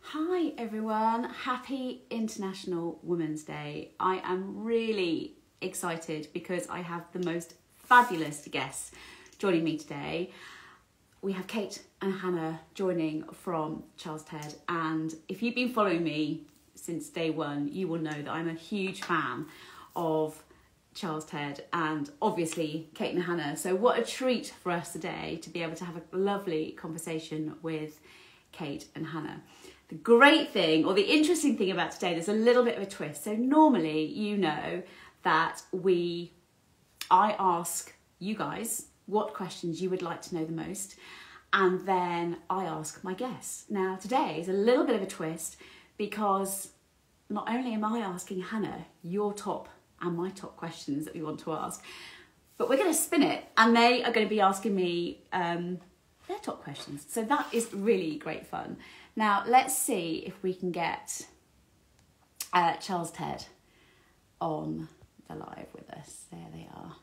Hi everyone, happy International Women's Day. I am really excited because I have the most fabulous guests joining me today. We have Kate and Hannah joining from CharlesTed, and if you've been following me since day one, you will know that I'm a huge fan of CharlesTed and obviously Kate and Hannah. So what a treat for us today to be able to have a lovely conversation with Kate and Hannah. The great thing, or the interesting thing about today, there's a little bit of a twist. So normally, you know that I ask you guys what questions you would like to know the most, and then I ask my guests. Now today is a little bit of a twist because not only am I asking Hannah your top and my top questions that we want to ask, but we're going to spin it and they are going to be asking me their top questions. So that is really great fun. Now, let's see if we can get CharlesTed on the live with us. There they are.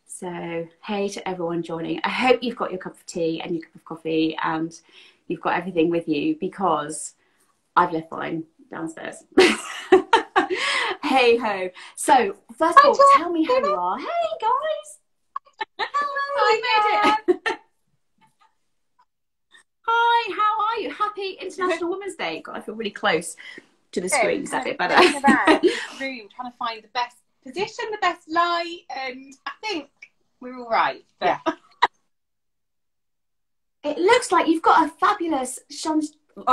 So, hey to everyone joining. I hope you've got your cup of tea and your cup of coffee and you've got everything with you because I've left mine downstairs. Hey ho. So, first of all, tell me how you are. Hey guys. Hello. I made it. Hi, how are you? Happy International Women's Day. God, I feel really close to the screen. Is that a bit better? Around the room, trying to find the best position, the best light, and I think we're all right. But... yeah. It looks like you've got a fabulous sunshiny day.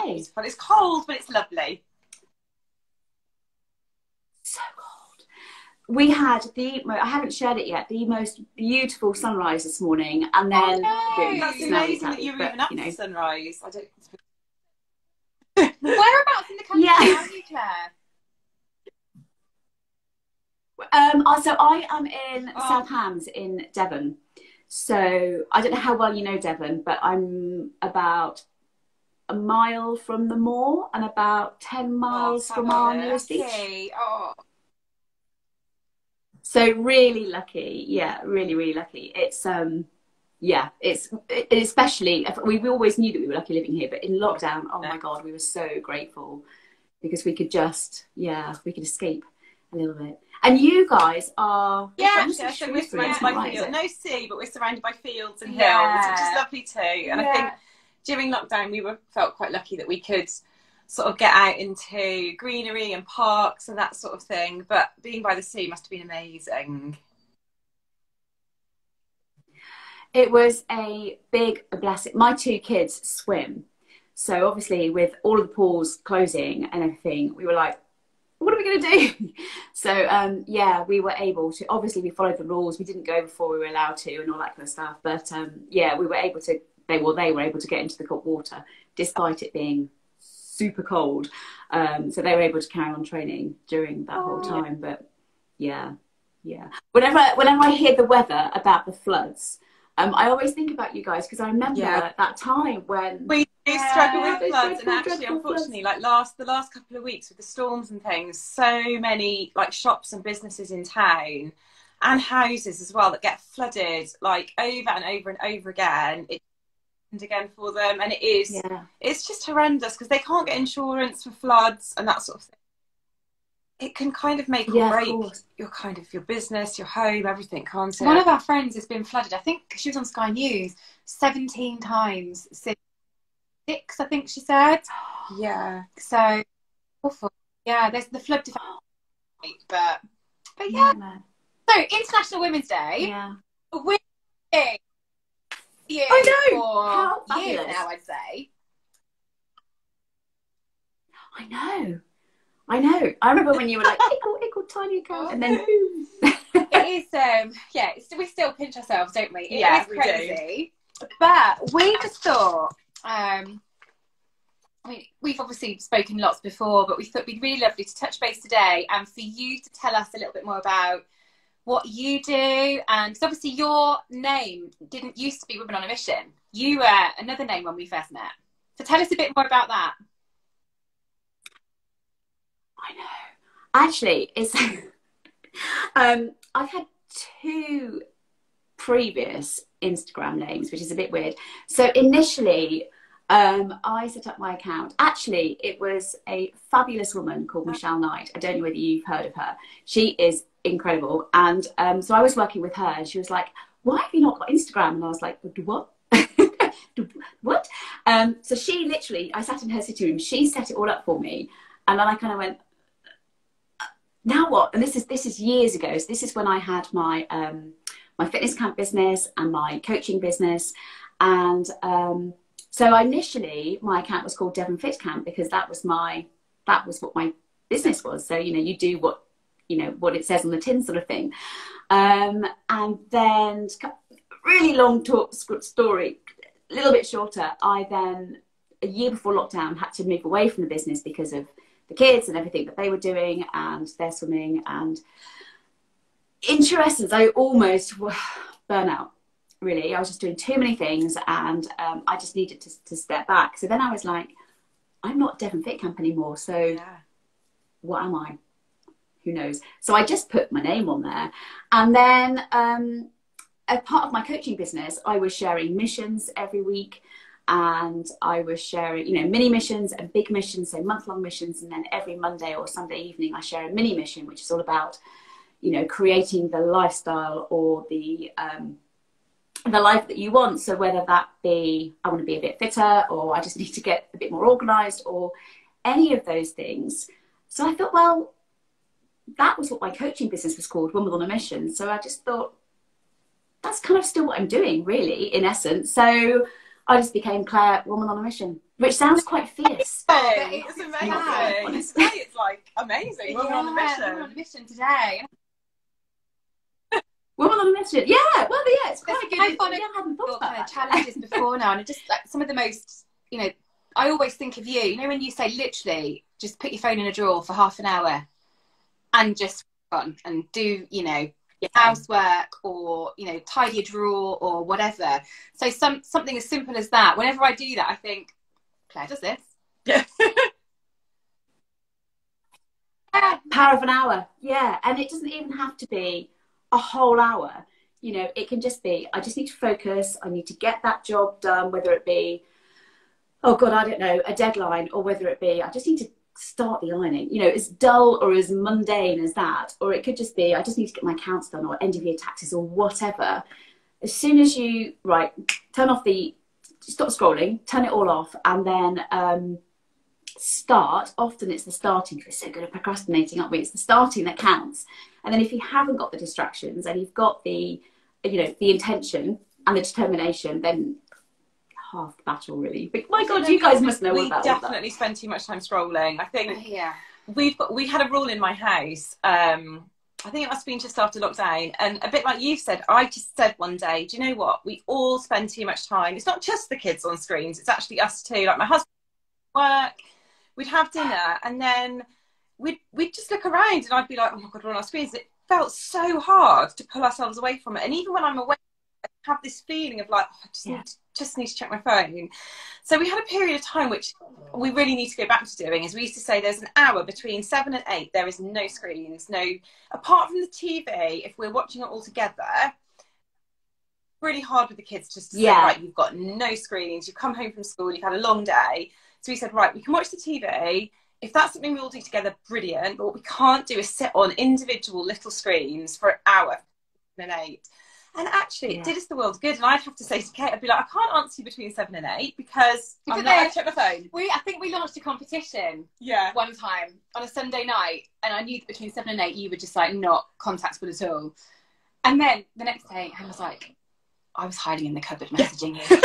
Beautiful. It's cold, but it's lovely. So cold. We had I haven't shared it yet, the most beautiful sunrise this morning, and then that's amazing that you were even up for sunrise. I don't. Whereabouts in the country are you, Claire? So I am in South Hams in Devon. So I don't know how well you know Devon, but I'm about a mile from the moor and about 10 miles from our nearest beach. So really lucky, yeah, really, really lucky. It's especially, we always knew that we were lucky living here, but in lockdown, oh my God, we were so grateful because we could just, we could escape a little bit. And you guys are... so we're surrounded by fields. No sea, but we're surrounded by fields and hills, which is lovely too. And I think during lockdown, we felt quite lucky that we could sort of get out into greenery and parks and that sort of thing. But being by the sea must have been amazing. It was a blessing. My two kids swim. So obviously with all of the pools closing and everything, we were like, what are we going to do? So, we were able to, obviously we followed the rules. We didn't go before we were allowed to and all that kind of stuff. But we were able to, they were able to get into the cold water despite it being super cold. So they were able to carry on training during that whole time. But whenever I hear the weather about the floods, I always think about you guys because I remember that time when we struggle with floods, and actually, unfortunately, like the last couple of weeks with the storms and things, so many like shops and businesses in town and houses as well that get flooded like over and over and over again. It happened again for them, and it's just horrendous because they can't get insurance for floods and that sort of thing. It can kind of make or break your business, your home, everything, can't it? One of our friends has been flooded. I think she was on Sky News 17 times since 6, I think she said. Yeah. So awful. Yeah, there's the flood defense, but yeah. So International Women's Day. Yeah. I know. For years now, I'd say. I know. I remember when you were like, ickle, tiny account, and then it is. We still pinch ourselves, don't we? It is crazy. But we just thought, I mean, we've obviously spoken lots before, but we thought it'd be really lovely to touch base today and for you to tell us a little bit more about what you do. And cause obviously your name didn't used to be Women on a Mission. You were another name when we first met. So tell us a bit more about that. I know. Actually, it's I've had two previous Instagram names, which is a bit weird. So initially, I set up my account. Actually, it was a fabulous woman called Michelle Knight. I don't know whether you've heard of her. She is incredible. And so I was working with her, and she was like, why have you not got Instagram? And I was like, what? What? So she literally, I sat in her sitting room, she set it all up for me. And then I kind of went, now what? And this is years ago. So this is when I had my my fitness camp business and my coaching business. And so initially my account was called Devon Fit Camp, because that was what my business was. So, you know, you do what, you know, what it says on the tin sort of thing. And then, really long story, a little bit shorter, I then, a year before lockdown, had to move away from the business because of the kids and everything that they were doing and their swimming. And in true essence, I almost burn out, really. I was just doing too many things, and I just needed to step back. So then I was like, I'm not Devon Fit Camp anymore. So what am I? Who knows? So I just put my name on there. And then as part of my coaching business, I was sharing missions every week, and I was sharing, you know, mini missions and big missions, so month-long missions. And then every Monday or Sunday evening, I share a mini mission, which is all about, you know, creating the lifestyle or the life that you want. So whether that be, I want to be a bit fitter, or I just need to get a bit more organized, or any of those things. So I thought, well, that was what my coaching business was called, Woman on a Mission. So I just thought, that's kind of still what I'm doing, really, in essence. So I just became Claire, Woman on a Mission, which sounds quite fierce. Oh, it's amazing. Honestly, it's like amazing. Woman on a Mission. Woman on a Mission today. Woman on a Mission. Yeah, well, yeah, it's quite good. I haven't thought about that. Challenges before now, and just like some of the most, you know, I always think of you. You know, when you say literally, just put your phone in a drawer for half an hour and just run and do, you know, housework, or, you know, tidy a drawer or whatever. So something as simple as that. Whenever I do that, I think, Claire does this. Yeah. Power of an hour. Yeah. And it doesn't even have to be a whole hour. You know, it can just be, I just need to focus. I need to get that job done, whether it be, oh God, I don't know, a deadline, or whether it be, I just need to start the ironing, you know, as dull or as mundane as that. Or it could just be, I just need to get my accounts done, or end of year taxes, or whatever. As soon as you, turn off stop scrolling, turn it all off, and then start. Often it's the starting, because we're so good at procrastinating, aren't we? It's the starting that counts. And then if you haven't got the distractions, and you've got the, you know, the intention and the determination, then half the battle, really. But my God, you guys must know about that. We definitely spend too much time scrolling. I think we had a rule in my house. I think it must have been just after lockdown, and a bit like you've said, I just said one day, do you know what? We all spend too much time. It's not just the kids on screens; it's actually us too. Like my husband work, we'd have dinner, and then we'd just look around, and I'd be like, oh my God, we're on our screens. It felt so hard to pull ourselves away from it, and even when I'm away, I have this feeling of like, oh, I just need to check my phone. So we had a period of time which we really need to go back to doing, is we used to say there's an hour between 7 and 8, there is no screens, apart from the TV, if we're watching it all together. Really hard with the kids just to say, right, you've got no screens, you've come home from school, you've had a long day. So we said, right, we can watch the TV. If that's something we all do together, brilliant. But what we can't do is sit on individual little screens for an hour, 7 and 8. And actually, it did us the world good. And I'd have to say to Kate, I'd be like, I can't answer you between 7 and 8 because I'm not going to check my phone. I think we launched a competition one time on a Sunday night, and I knew that between 7 and 8 you were just like not contactable at all. And then the next day, I was like, I was hiding in the cupboard messaging you.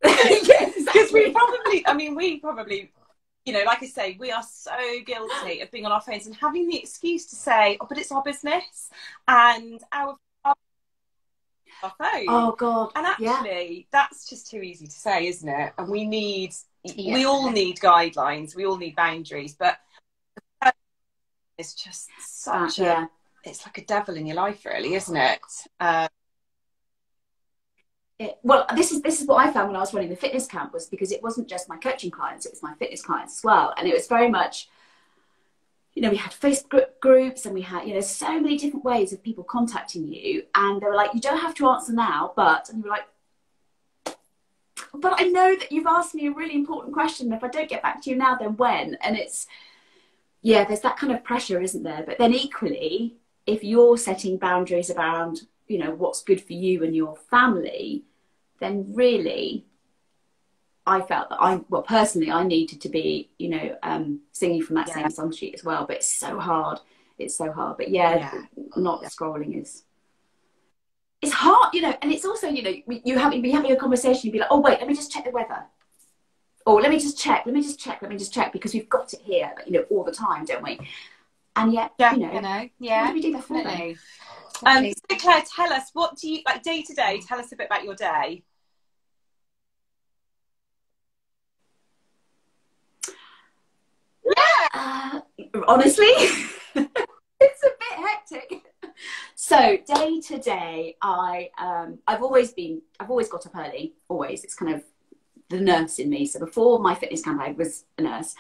Yes, because we probably, you know, like I say, we are so guilty of being on our phones and having the excuse to say, oh, but it's our business and our phone. Oh God. And actually, that's just too easy to say, isn't it? And we all need guidelines, we all need boundaries, but it's just such it's like a devil in your life, really, isn't it? Well, this is what I found when I was running the fitness camp, was because it wasn't just my coaching clients, it was my fitness clients as well. And it was very much, you know, we had Facebook groups and we had, you know, so many different ways of people contacting you. And they were like, you don't have to answer now, but, and you were like, but I know that you've asked me a really important question. If I don't get back to you now, then when? And it's, yeah, there's that kind of pressure, isn't there? But then equally, if you're setting boundaries around, you know, what's good for you and your family, then really, I felt that well, personally, I needed to be, you know, singing from that same song sheet as well. But it's so hard. It's so hard. But not scrolling is, it's hard, you know. And it's also, you know, be having a conversation, you'd be like, oh, wait, let me just check the weather. Or let me just check, because we've got it here, you know, all the time, don't we? And yet, you know, what do we do that for them? So Claire, tell us, what do you, like day to day, tell us a bit about your day. Honestly, it's a bit hectic. So day to day, I've always got up early, always. It's kind of the nurse in me. So before my fitness camp, I was a nurse.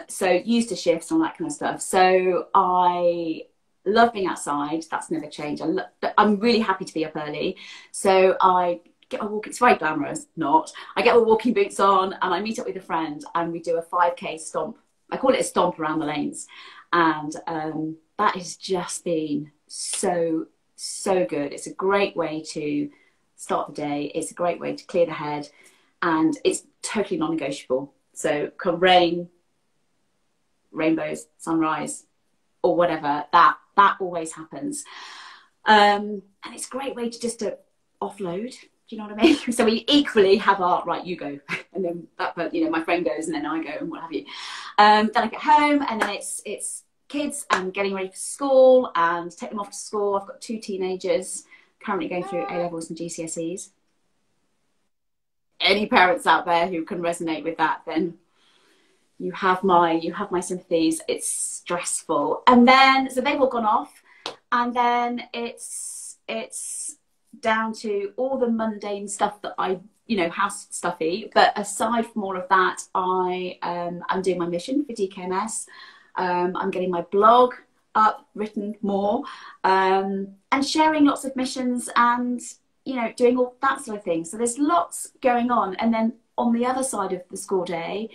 So used to shifts and all that kind of stuff. So I love being outside. That's never changed. I'm really happy to be up early. So I get my walking, it's very glamorous, not. I get my walking boots on and I meet up with a friend and we do a 5K stomp. I call it a stomp around the lanes. And that has just been so good. It's a great way to start the day. It's a great way to clear the head. And it's totally non-negotiable. So come rain, rainbows, sunrise, or whatever, that always happens. And it's a great way to just to offload. Do you know what I mean? So we equally have our, right, you go. And then that, you know, my friend goes and then I go and what have you. Then I get home and then it's kids and getting ready for school and take them off to school. I've got 2 teenagers currently going through A-levels and GCSEs. Any parents out there who can resonate with that, then you have my sympathies. It's stressful. And then, so they've all gone off and then it's down to all the mundane stuff that I, you know, house stuffy. But aside from all of that, I'm doing my mission for DKMS. I'm getting my blog up, written more, and sharing lots of missions and, you know, doing all that sort of thing. So there's lots going on. And then on the other side of the school day,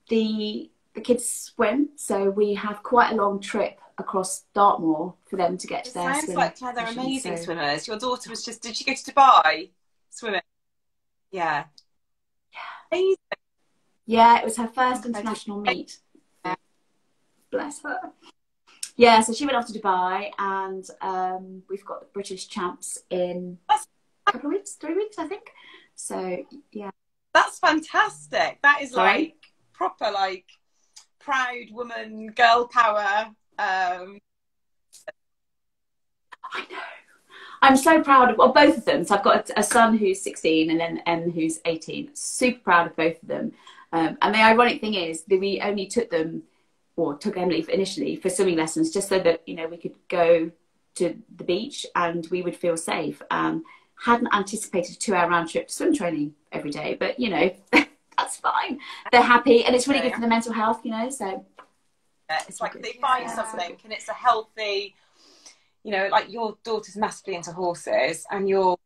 the kids swim. So we have quite a long trip across Dartmoor for them to get to their swim. Sounds like, Claire, they're amazing swimmers. Your daughter was just, did she go to Dubai swimming? Yeah. Amazing. Yeah, it was her first international meet. Bless her. Yeah, so she went off to Dubai and we've got the British champs in a couple of weeks, 3 weeks, I think. So, yeah. That's fantastic. That is like proper, like, proud woman, girl power. I know. I'm so proud of both of them. So I've got a son who's 16 and then Em who's 18. Super proud of both of them. And the ironic thing is that we only took Emily initially for swimming lessons just so that, you know, we could go to the beach and we would feel safe. Hadn't anticipated a 2-hour round trip to swim training every day, but, you know, that's fine. They're happy and it's really good for their mental health, you know, so. It's like they find something and it's a healthy, you know, like your daughter's massively into horses and you're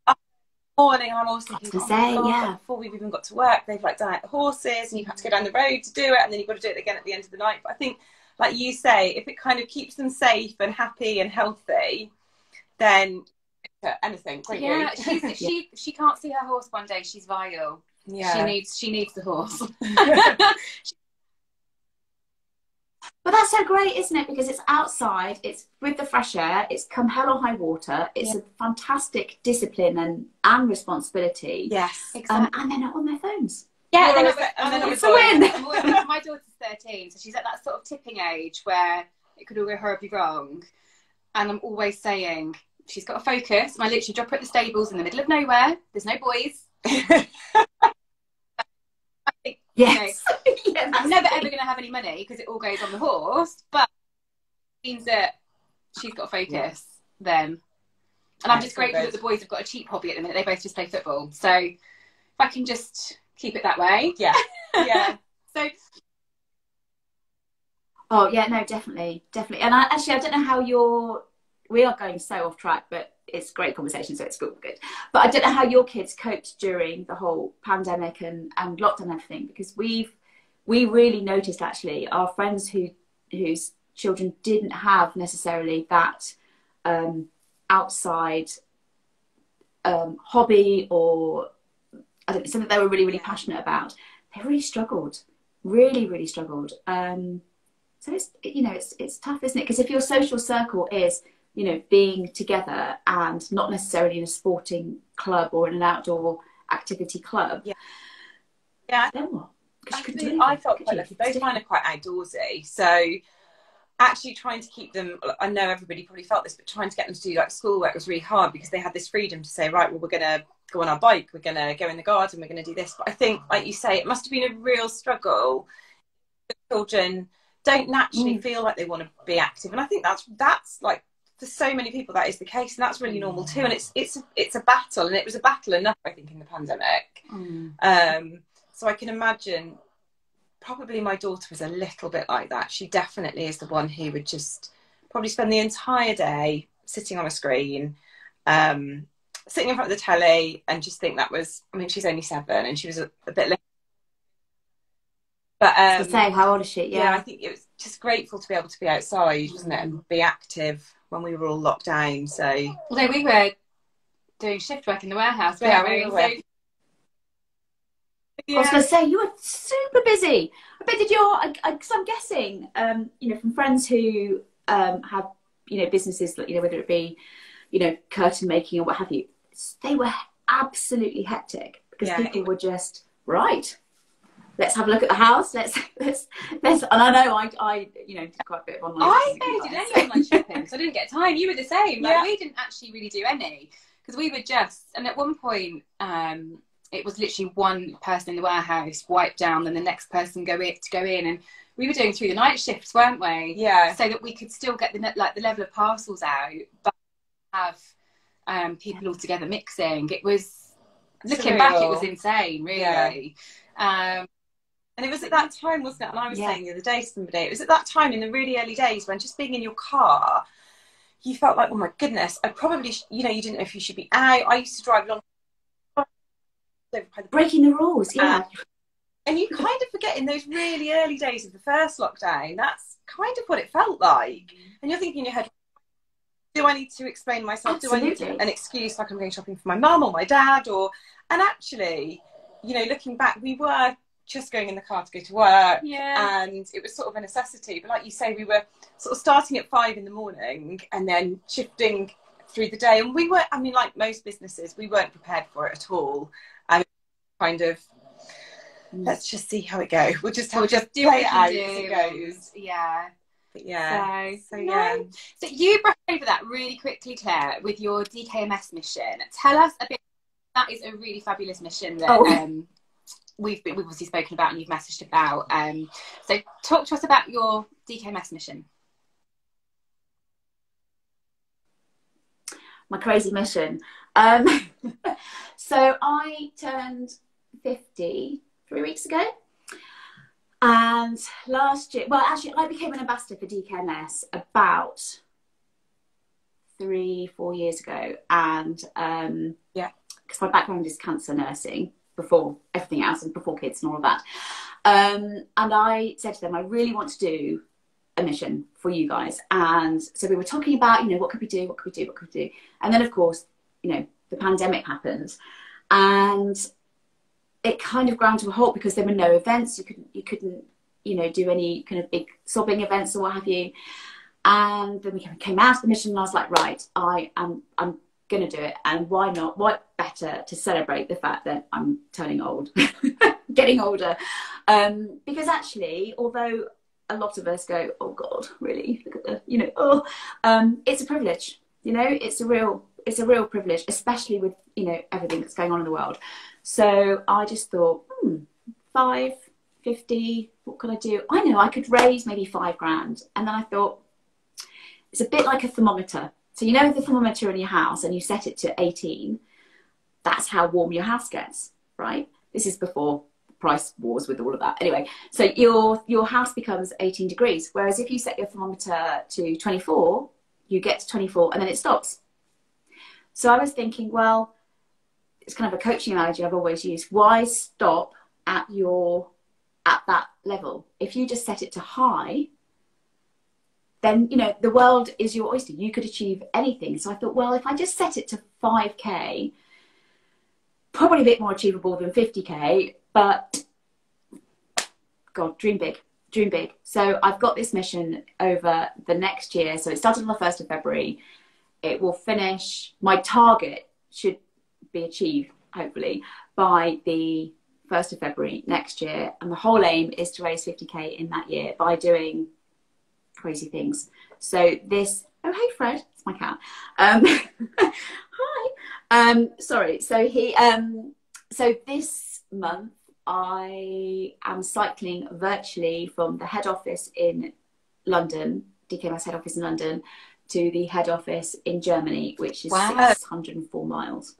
up in the morning and I'm always thinking, before we've even got to work, they've like done out the horses and you've had to go down the road to do it and then you've got to do it again at the end of the night. But I think, like you say, if it kind of keeps them safe and happy and healthy, then anything. Yeah, she can't see her horse one day. She's vile. Yeah, she needs the horse. But that's so great, isn't it? Because it's outside, it's with the fresh air, it's come hell or high water. It's a fantastic discipline and responsibility. Yes, exactly. And they're not on their phones. Yeah, it's a win. My daughter's 13, so she's at that sort of tipping age where it could all go horribly wrong. And I'm always saying, she's got to focus. And I literally drop her at the stables in the middle of nowhere. There's no boys. Yes. You know, I'm never ever going to have any money because it all goes on the horse, but it means that she's got to focus then. And I'm just grateful that the boys have got a cheap hobby at the minute. They both just play football. So if I can just keep it that way. Yeah. Yeah. So Oh yeah, no, definitely, definitely. And I don't know how we are going so off track, but it's a great conversation, so it's good. But I don't know how your kids coped during the whole pandemic and lockdown and everything, because we really noticed actually our friends whose children didn't have necessarily that outside hobby, or I don't know, something they were really passionate about. They really struggled, really struggled. So it's tough, isn't it? Because if your social circle is, being together and not necessarily in a sporting club or in an outdoor activity club, yeah. Then what? Actually, I felt quite lucky. Both mine are quite outdoorsy, so actually trying to keep them, I know everybody probably felt this, but trying to get them to do like schoolwork was really hard, because they had this freedom to say, right, well, we're going to go on our bike, we're going to go in the garden, we're going to do this. But I think, like you say, it must have been a real struggle. Children don't naturally feel like they want to be active, and I think that's like, for so many people that is the case, and that's really normal too. And it's a battle, and it was a battle enough, I think, in the pandemic. So I can imagine probably my daughter was a little bit like that. She definitely is the one who would just probably spend the entire day sitting on a screen, sitting in front of the telly, and just think that was, I mean, she's only 7 and she was a bit less. But how old is she? Yeah, I think it was just grateful to be able to be outside, wasn't it, and be active when we were all locked down. So although we were doing shift work in the warehouse, yeah, we were. I was going to say, you were super busy. I bet did because I'm guessing, from friends who have, businesses, whether it be, curtain making or what have you, they were absolutely hectic, because people were just, right, let's have a look at the house. Let's and I know I did quite a bit of online. I barely did any online shopping, so I didn't get time. You were the same. Like, we didn't actually really do any, because we were just, and at one point, it was literally one person in the warehouse wipe down, then the next person go in, and we were doing through the night shifts, weren't we? Yeah. So that we could still get the level of parcels out, but have people all together mixing. It was, looking back, it was insane, really. Yeah. And it was at that time, wasn't it? And I was saying the other day to somebody, it was at that time in the really early days when just being in your car, you felt like, oh my goodness, I probably, you didn't know if you should be out. I used to drive long. Breaking the rules, yeah. And you kind of forget in those really early days of the first lockdown, that's kind of what it felt like. And you're thinking in your head, do I need to explain myself? Absolutely. Do I need an excuse, like I'm going shopping for my mum or my dad? And actually, looking back, we were just going in the car to go to work, and it was sort of a necessity. But like you say, we were sort of starting at 5 in the morning and then shifting through the day. And we were, I mean, like most businesses, we weren't prepared for it at all. And kind of, let's just see how it goes. We'll just play it out as it goes. Yeah. But yeah. So you brushed over that really quickly, Claire, with your DKMS mission. Tell us a bit. That is a really fabulous mission that we've obviously spoken about and you've messaged about. So talk to us about your DKMS mission. My crazy mission. So I turned 50 3 weeks ago. And last year, well, actually, I became an ambassador for DKMS about 3-4 years ago. And because my background is cancer nursing before everything else and before kids and all of that. And I said to them, I really want to do a mission for you guys. And so we were talking about, what could we do? And then, of course, the pandemic happened. And it kind of ground to a halt because there were no events. You couldn't do any kind of big sobbing events or what have you. And then we came out of the mission and I was like, right, I'm going to do it. And why not? What better to celebrate the fact that I'm turning old, getting older. Because actually, although a lot of us go, oh God, really? Look at the, it's a privilege, it's a real privilege, especially with, everything that's going on in the world. So I just thought, 50, what could I do? I know I could raise maybe $5,000. And then I thought, it's a bit like a thermometer. So the thermometer in your house and you set it to 18, that's how warm your house gets, right? This is before price wars with all of that. Anyway, so your house becomes 18 degrees, whereas if you set your thermometer to 24, you get to 24 and then it stops. So I was thinking, well, it's kind of a coaching analogy I've always used. Why stop at that level? If you just set it to high, then, you know, the world is your oyster. You could achieve anything. So I thought, well, if I just set it to 5K, probably a bit more achievable than 50K, but God, dream big, dream big. So I've got this mission over the next year. So it started on the 1st of February. It will finish, my target should be achieved, hopefully, by the 1st of February next year. And the whole aim is to raise 50K in that year by doing crazy things. So this, oh, hey, Fred, it's my cat. Hi. Sorry. So so this month I am cycling virtually from the head office in London, DKMS head office in London, to the head office in Germany, which is 604 miles.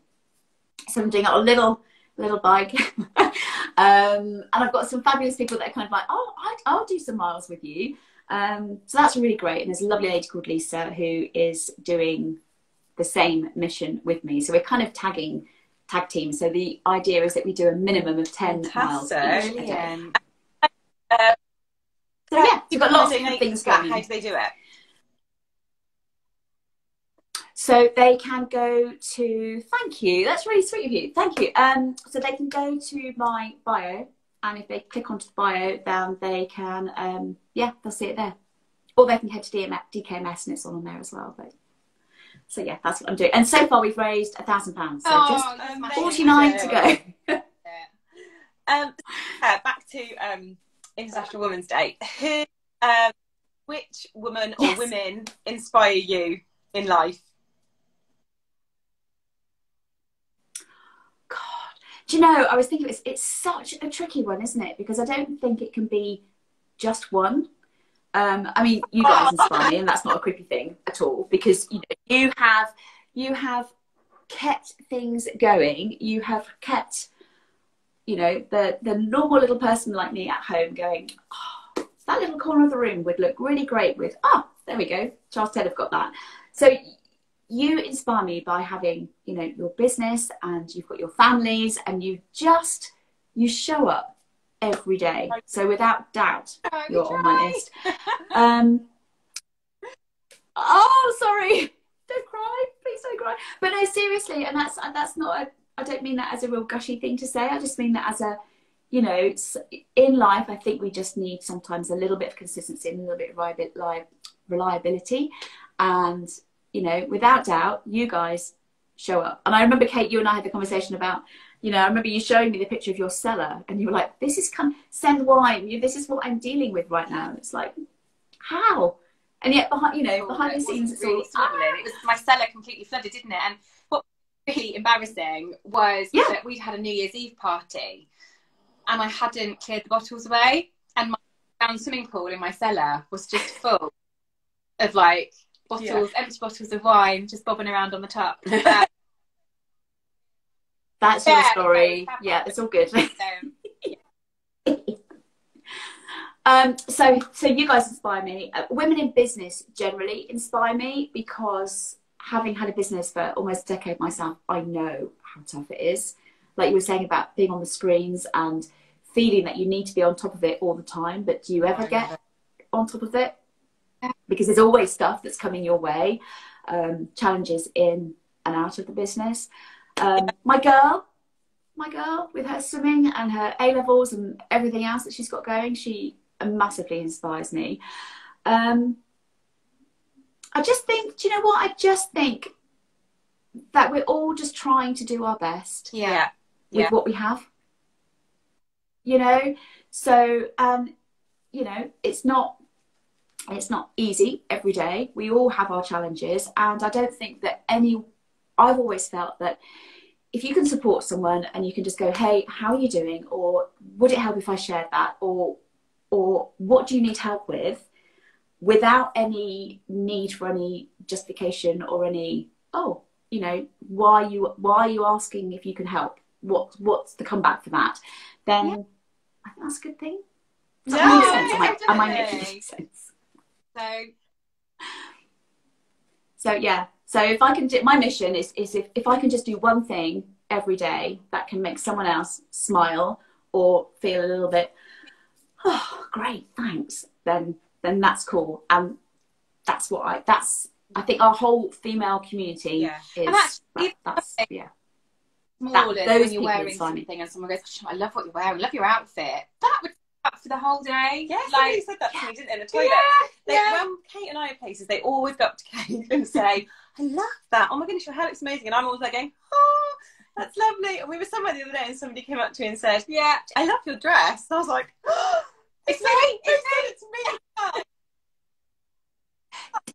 So I'm doing it on a little bike. And I've got some fabulous people that are kind of like, oh, I'll do some miles with you. So that's really great. And there's a lovely lady called Lisa who is doing the same mission with me. So we're kind of tag team. So the idea is that we do a minimum of 10 miles each a day. So yeah, you've got lots of things going. How do they do it? So they can go to, thank you, that's really sweet of you, thank you. So they can go to my bio, and if they click onto the bio, then they can, yeah, they'll see it there. Or they can head to DKMS and it's all on there as well. But so yeah, that's what I'm doing. And so far we've raised £1,000. So just 49 to go. Back to International Women's Day. Which woman or women inspire you in life? Do you know, I was thinking it's such a tricky one, isn't it? Because I don't think it can be just one. I mean, you guys inspire me, and that's not a creepy thing at all, because you know, you have kept things going. You have kept, you know, the normal little person like me at home going, oh, that little corner of the room would look really great with, oh, there we go, CharlesTed have got that. So you inspire me by having, you know, your business and you've got your families and you show up every day. So without doubt, you're on my list. Oh, sorry. Don't cry. Please don't cry. But no, seriously. And that's not, I don't mean that as a real gushy thing to say. I just mean that as a, you know, in life, I think we just need sometimes a little bit of consistency and a little bit of reliability. And you know, without doubt, you guys show up. And I remember, Kate, you and I had the conversation about, you know, I remember you showing me the picture of your cellar and you were like, this is send wine. This is what I'm dealing with right now. And it's like, how? And yet behind, you know, behind the scenes, it's all, It was my cellar completely flooded, didn't it? And what was really embarrassing was that we'd had a New Year's Eve party and I hadn't cleared the bottles away. And my swimming pool in my cellar was just full of like, bottles, empty bottles of wine, just bobbing around on the top. That's your story. Yeah, it's all good. So you guys inspire me. Women in business generally inspire me because having had a business for almost a decade myself, I know how tough it is. Like you were saying about being on the screens and feeling that you need to be on top of it all the time, but do you ever get on top of it? Because there's always stuff that's coming your way, challenges in and out of the business. My girl with her swimming and her A-levels and everything else that she's got going, she massively inspires me. I just think, do you know what? I just think that we're all just trying to do our best with what we have. You know, so, you know, it's not easy every day. We all have our challenges. And I don't think that I've always felt that if you can support someone and you can just go, hey, how are you doing? Or would it help if I shared that? Or what do you need help with? Without any need for any justification or any, oh, you know, why are you asking if you can help? What's the comeback for that? Then I think that's a good thing. No, Am I making sense? So yeah. So if I can do, my mission is if I can just do one thing every day that can make someone else smile or feel a little bit, oh, great, thanks, then that's cool. And that's what I think our whole female community is. That's smaller than when you're wearing something and someone goes, I love what you're wearing, I love your outfit. That would up for the whole day. Yeah, somebody said that to me, didn't they, in the toilet? When Kate and I are places, they always go up to Kate and say, I love that. Oh my goodness, your hair looks amazing. And I'm always like going, oh, that's lovely. And we were somewhere the other day and somebody came up to me and said, yeah, I love your dress. And I was like, oh, it's me.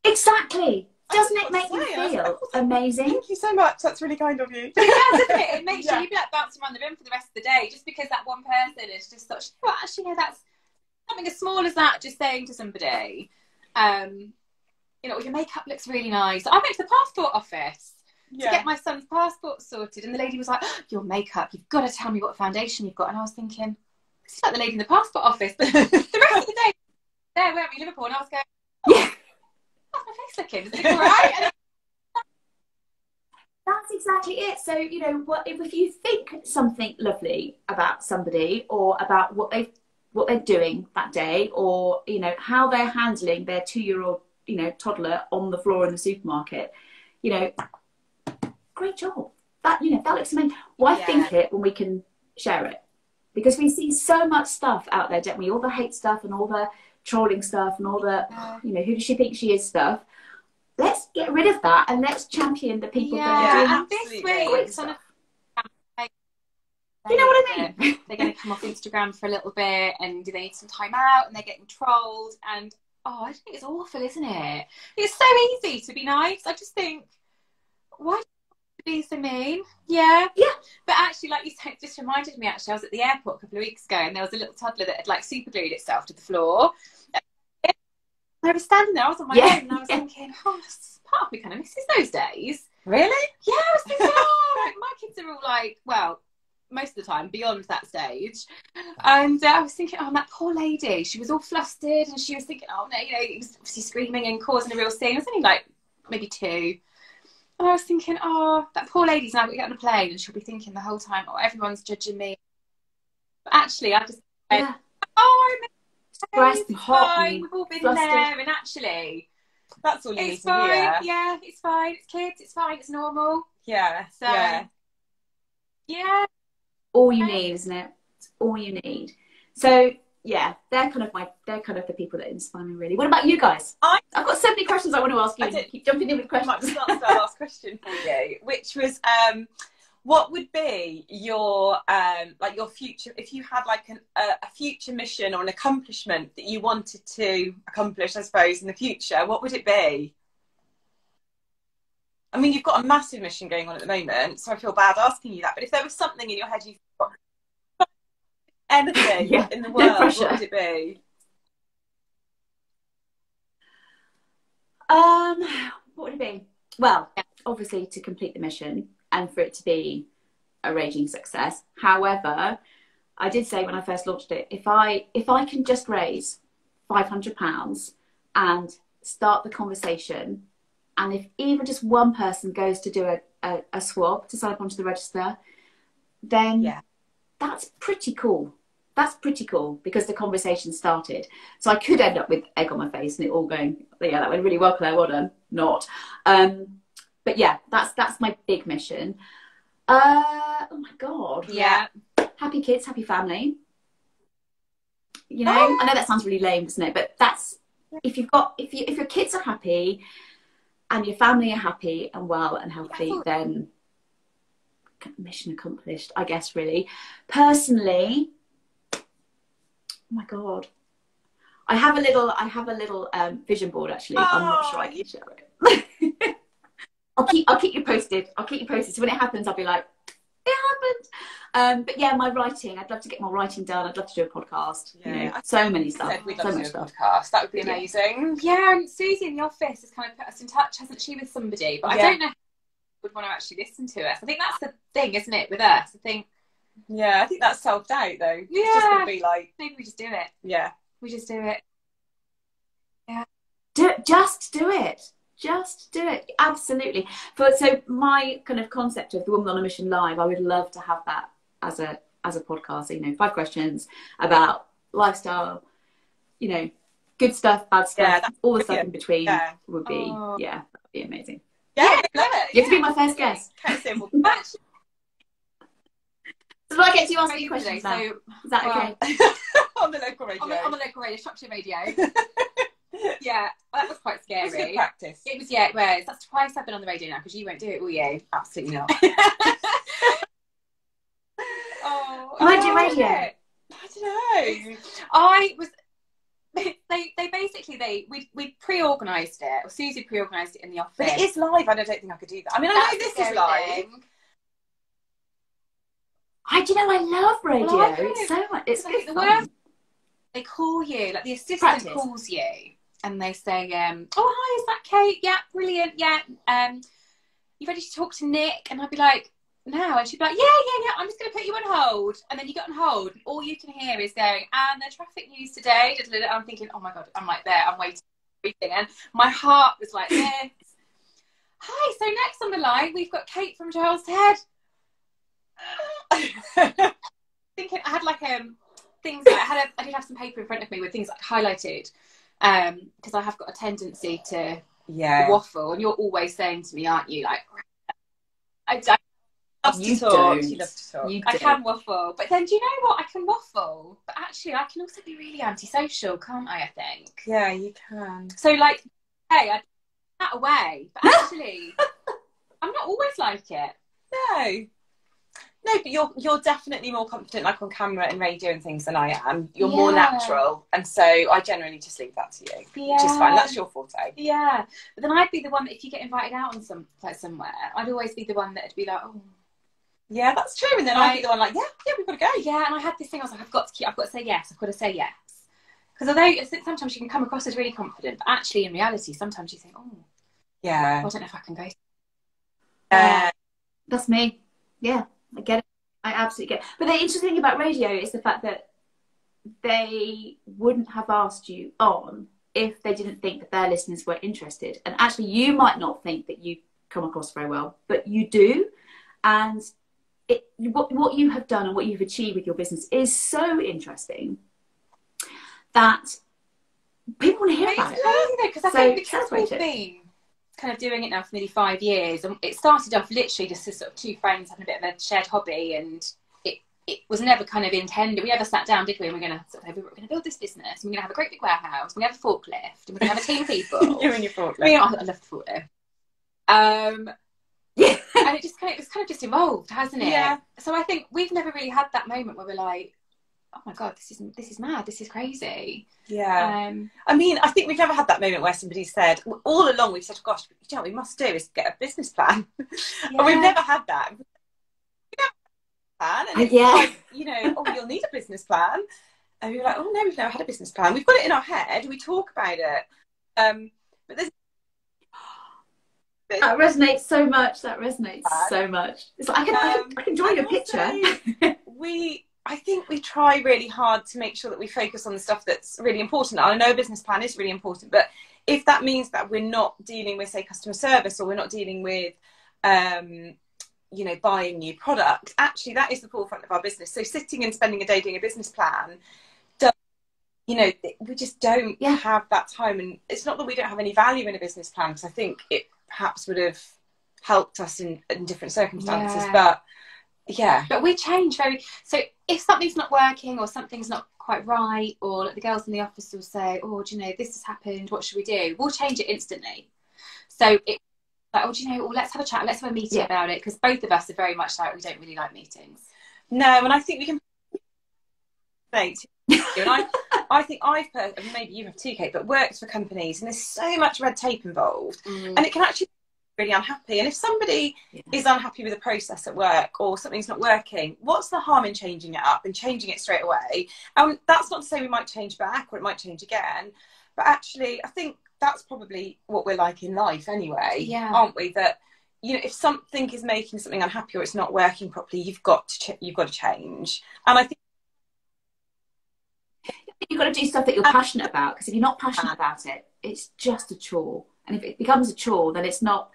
Exactly. Doesn't it make you feel amazing? Thank you so much. That's really kind of you. Yeah, doesn't it? It makes you be like bouncing around the room for the rest of the day just because that one person is just such. Well, actually, no, that's something as small as that. Just saying to somebody, you know, your makeup looks really nice. I went to the passport office to get my son's passport sorted, and the lady was like, oh, your makeup. You've got to tell me what foundation you've got. And I was thinking, it's like the lady in the passport office. But the rest of the day, there, weren't we, Liverpool? And I was going, yeah. How's my face looking? Is it all right? That's exactly it. So, you know, if you think something lovely about somebody or about what they're doing that day, or, you know, how they're handling their 2-year-old, you know, toddler on the floor in the supermarket, you know, great job. That, you know, that looks amazing. Why think it when we can share it? Because we see so much stuff out there, don't we? All the hate stuff and all the trolling stuff and all the, you know, who does she think she is stuff. Let's get rid of that and let's champion the people that are doing and this week, sort of, you know what I mean? They're going to come off Instagram for a little bit and they need some time out and they're getting trolled and I just think it's awful, isn't it? It's so easy to be nice. I just think, why do you be so mean? Yeah. But actually, like you said, it just reminded me, actually, I was at the airport a couple of weeks ago and there was a little toddler that had like super glued itself to the floor. I was standing there, I was on my own and I was thinking, oh, part of me kind of misses those days. Really? Yeah, I was thinking, oh, my kids are all like, well, most of the time beyond that stage. And I was thinking, oh, that poor lady, she was all flustered and she was thinking, oh no, you know, it was obviously screaming and causing a real scene. It was only like maybe 2. And I was thinking, oh, that poor lady's now going to get on a plane and she'll be thinking the whole time, oh, everyone's judging me. But actually, I just went, oh, stressed and hot and we've all been flustered. there, and actually that's all you need to fine. hear. Yeah, it's fine. It's kids. It's fine. It's normal. Yeah. So all you need, isn't it? It's all you need. So yeah, they're kind of the people that inspire me, really. What about you guys? I've got so many questions I want to ask you. Keep jumping in with questions. I might start the last question for you, which was what would be your like your future, if you had like a future mission or an accomplishment that you wanted to accomplish, I suppose, in the future, what would it be? I mean, you've got a massive mission going on at the moment, so I feel bad asking you that, but if there was something in your head you thought, anything in the world, what would it be? What would it be? Well, obviously to complete the mission and for it to be a raging success. However, I did say when I first launched it, if I can just raise £500 and start the conversation, and if even just one person goes to do a swab to sign up onto the register, then that's pretty cool. That's pretty cool because the conversation started. So I could end up with egg on my face and it all going, yeah, that went really well, Claire, well done. Not. But yeah, that's my big mission. Oh my God. Yeah. Happy kids, happy family. You know, I know that sounds really lame, doesn't it? But that's, if your kids are happy and your family are happy and well and healthy, then mission accomplished, I guess, really. Personally, oh my God. I have a little vision board, actually. I'm not sure I can share it. I'll keep you posted. So when it happens, I'll be like, it happened. But yeah, my writing. I'd love to get more writing done. I'd love to do a podcast. Yeah, you know, so many stuff. We'd love to do a podcast. That would be amazing. Yeah, and Susie in the office has kind of put us in touch, hasn't she, with somebody? But I don't know who would want to actually listen to us. I think that's the thing, isn't it, with us? I think Yeah, I think that's self-doubt though. Yeah. It's just going to be like... Maybe we just do it. Yeah. We just do it. Yeah. Just do it. Just do it. Absolutely. So my kind of concept of the Woman on a Mission Live, I would love to have that as a podcast. You know, 5 questions about lifestyle, you know, good stuff, bad stuff, all the stuff in between would be, that'd be amazing. Yeah, love it. You have to be my first guest. Okay, so So do I get to ask you questions now? So, is that okay? On the local radio. On the local radio, structured radio. Yeah, that was quite scary. It was good practice. It was, yeah, it was. That's twice I've been on the radio now, because you won't do it, will you? Absolutely not. I do radio. I don't know. I was... They basically we pre-organised it, or Susie pre-organised it in the office. But it is live, and I don't think I could do that. I mean, I know this is live. Do you know, I love radio. It's so much. It's good fun. They call you, like the assistant calls you, and they say, "Oh, hi, is that Kate? Yeah, brilliant. Yeah, you ready to talk to Nick?" And I'd be like, "No," and she'd be like, "Yeah. I'm just going to put you on hold." And then you get on hold, and all you can hear is going, "And the traffic news today." I'm thinking, "Oh my god," I'm like there, I'm waiting for everything, and my heart was like this. Hi, so next on the line we've got Kate from CharlesTed. Thinking I had like things like I did have some paper in front of me with things like highlighted, because I have got a tendency to waffle, and you're always saying to me, aren't you, like, I love to talk. You love to talk. I can waffle, but then do you know what? I can waffle, but actually I can also be really antisocial, can't I think. Yeah, you can. So like, hey, I that away, but actually I'm not always like it. No, but you're definitely more confident, like on camera and radio and things, than I am. You're more natural, and so I generally just leave that to you, which is fine. That's your forte. Yeah, but then I'd be the one that if you get invited out on somewhere, I'd always be the one that'd be like, "Oh, yeah, that's true," and then I'd be the one like, "Yeah, we've got to go." Yeah, and I had this thing. I was like, I've got to say yes. I've got to say yes, because although sometimes you can come across as really confident, but actually in reality, sometimes you think, "Oh, yeah, I don't know if I can go." That's me. Yeah. I get it. I absolutely get it. But the interesting thing about radio is the fact that they wouldn't have asked you on if they didn't think that their listeners were interested. And actually, you might not think that you come across very well, but you do. And what you have done and what you've achieved with your business is so interesting that people want to hear about it. Because I think because we've been kind of doing it now for nearly 5 years, and it started off literally just as sort of 2 friends having a bit of a shared hobby, and it was never kind of intended. We never sat down, did we? And we're going to build this business, and we're going to have a great big warehouse, we're going to have a forklift, and we're going to have a team of people. You and your forklift. I love the forklift. And it's kind of just evolved, hasn't it? Yeah. So I think we've never really had that moment where we're like, oh my god, this is mad, this is crazy. Yeah. I mean, I think we've never had that moment where somebody said, all along we've said, gosh, you know what we must do is get a business plan. And we've never had that. And it's like, you know, oh, you'll need a business plan. And we were like, oh no, we've never had a business plan. We've got it in our head, we talk about it. But there's that resonates so much. It's like I can draw your picture. I think we try really hard to make sure that we focus on the stuff that's really important. I know a business plan is really important, but if that means that we're not dealing with, say, customer service, or we're not dealing with, you know, buying new products, actually that is the forefront of our business. So sitting and spending a day doing a business plan, you know, we just don't have that time. And it's not that we don't have any value in a business plan, because I think it perhaps would have helped us in different circumstances. But we change so if something's not working or something's not quite right, or like the girls in the office will say, oh, do you know, this has happened, what should we do? We'll change it instantly. So it's like, oh, do you know, let's have a chat, let's have a meeting about it, because both of us are very much like, we don't really like meetings. No, and I think we can and I think I've maybe you have too, Kate, but worked for companies, and there's so much red tape involved, and it can actually really unhappy. And if somebody is unhappy with a process at work, or something's not working, what's the harm in changing it up and changing it straight away? And that's not to say we might change back or it might change again, but actually I think that's probably what we're like in life anyway, aren't we? That you know, if something is making something unhappy or it's not working properly, you've got to change. And I think you've got to do stuff that you're passionate about, because if you're not passionate about it, it's just a chore. And if it becomes a chore, then it's not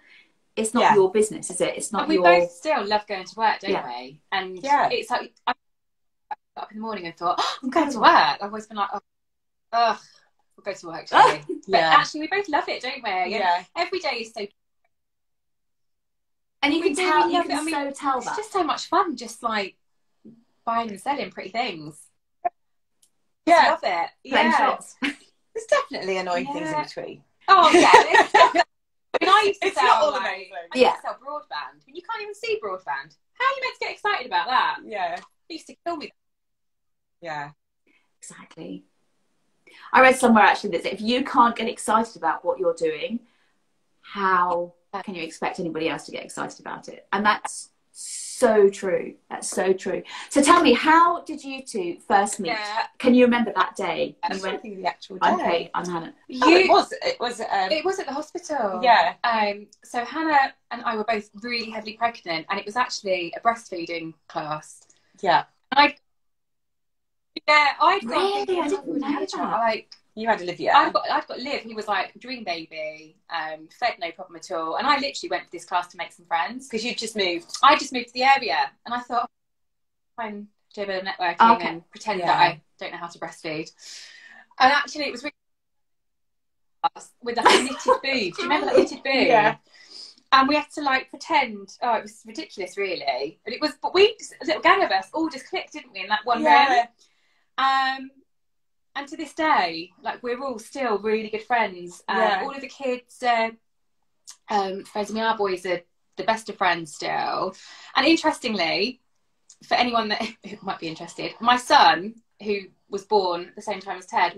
your business, is it? It's not. And we both still love going to work, don't we? And it's like, I got up in the morning and thought, oh, I'm going to work. I've always been like, oh, we'll go to work today. But actually, we both love it, don't we? Yeah. Every day is so. And you can tell. You can so tell it's that. just so much fun, just like buying and selling pretty things. Yeah, love it. Playing shots. There's definitely annoying things in between. Oh yeah. I mean, I used to it's sell, not all like, amazing. I used to sell broadband. When you can't even see broadband, how are you meant to get excited about that? Yeah, it used to kill me. Yeah, exactly. I read somewhere actually that if you can't get excited about what you're doing, how can you expect anybody else to get excited about it? And that's so true. That's so true. So tell me, how did you two first meet? Can you remember that day? I don't think the actual day. Okay, I'm Hannah. It was at the hospital. Yeah. So Hannah and I were both really heavily pregnant, and it was actually a breastfeeding class. Yeah. And I'd really? I didn't know that. Like, you had Olivia. I'd got Liv. He was like dream baby, fed no problem at all. And I literally went for this class to make some friends. Because you'd just moved. I just moved to the area, and I thought, I'm doing a bit of networking and pretend that I don't know how to breastfeed. And actually, it was really with like a knitted boob. Do you remember that knitted boob? Yeah. And we had to like pretend. Oh, it was ridiculous, really. But we, a little gang of us, all just clicked, didn't we, in that one room? And to this day, like, we're all still really good friends. All of the kids, friends of me, our boys are the best of friends still. And interestingly, for anyone that who might be interested, my son, who was born at the same time as Ted,